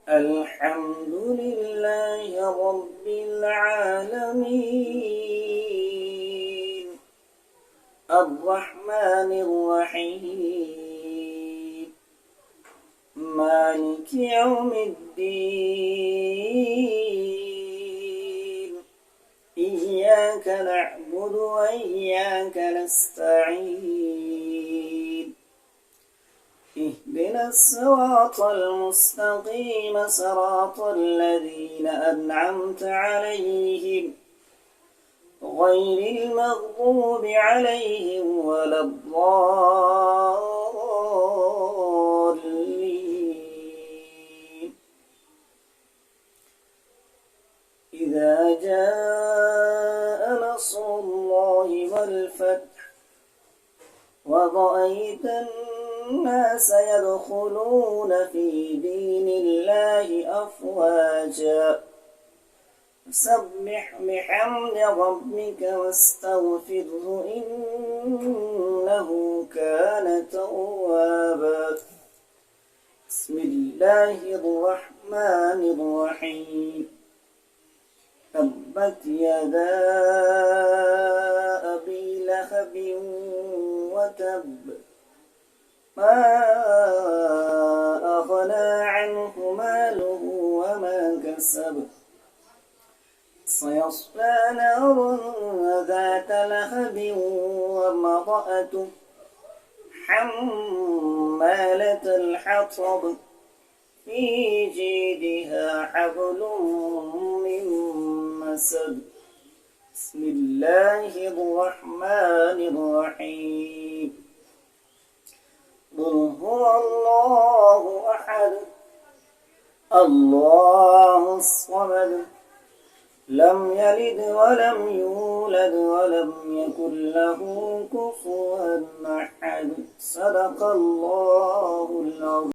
الحمد لله رب العالمين الرحمن الرحيم مالك يوم الدين إياك نعبد وإياك نستعين اهدنا الصراط المستقيم صراط الذين أنعمت عليهم غير المغضوب عليهم ولا الضالين إذا جاء نصر الله والفتح ورأيت الناس يدخلون في دين الله أفواجا فسبح بحمد ربك واستغفره إنه كان توابا بسم الله الرحمن الرحيم تبت يدا أبي لهب وتب ما أغنى عنه ماله وما كسب سيصلى نارا ذات لهب وامرأته حمالة الحطب في جيدها حبل من مسد بسم الله الرحمن الرحيم قل هو الله أحد الله الصمد لم يلد ولم يولد ولم يكن له كفوا أحد صدق الله العظيم.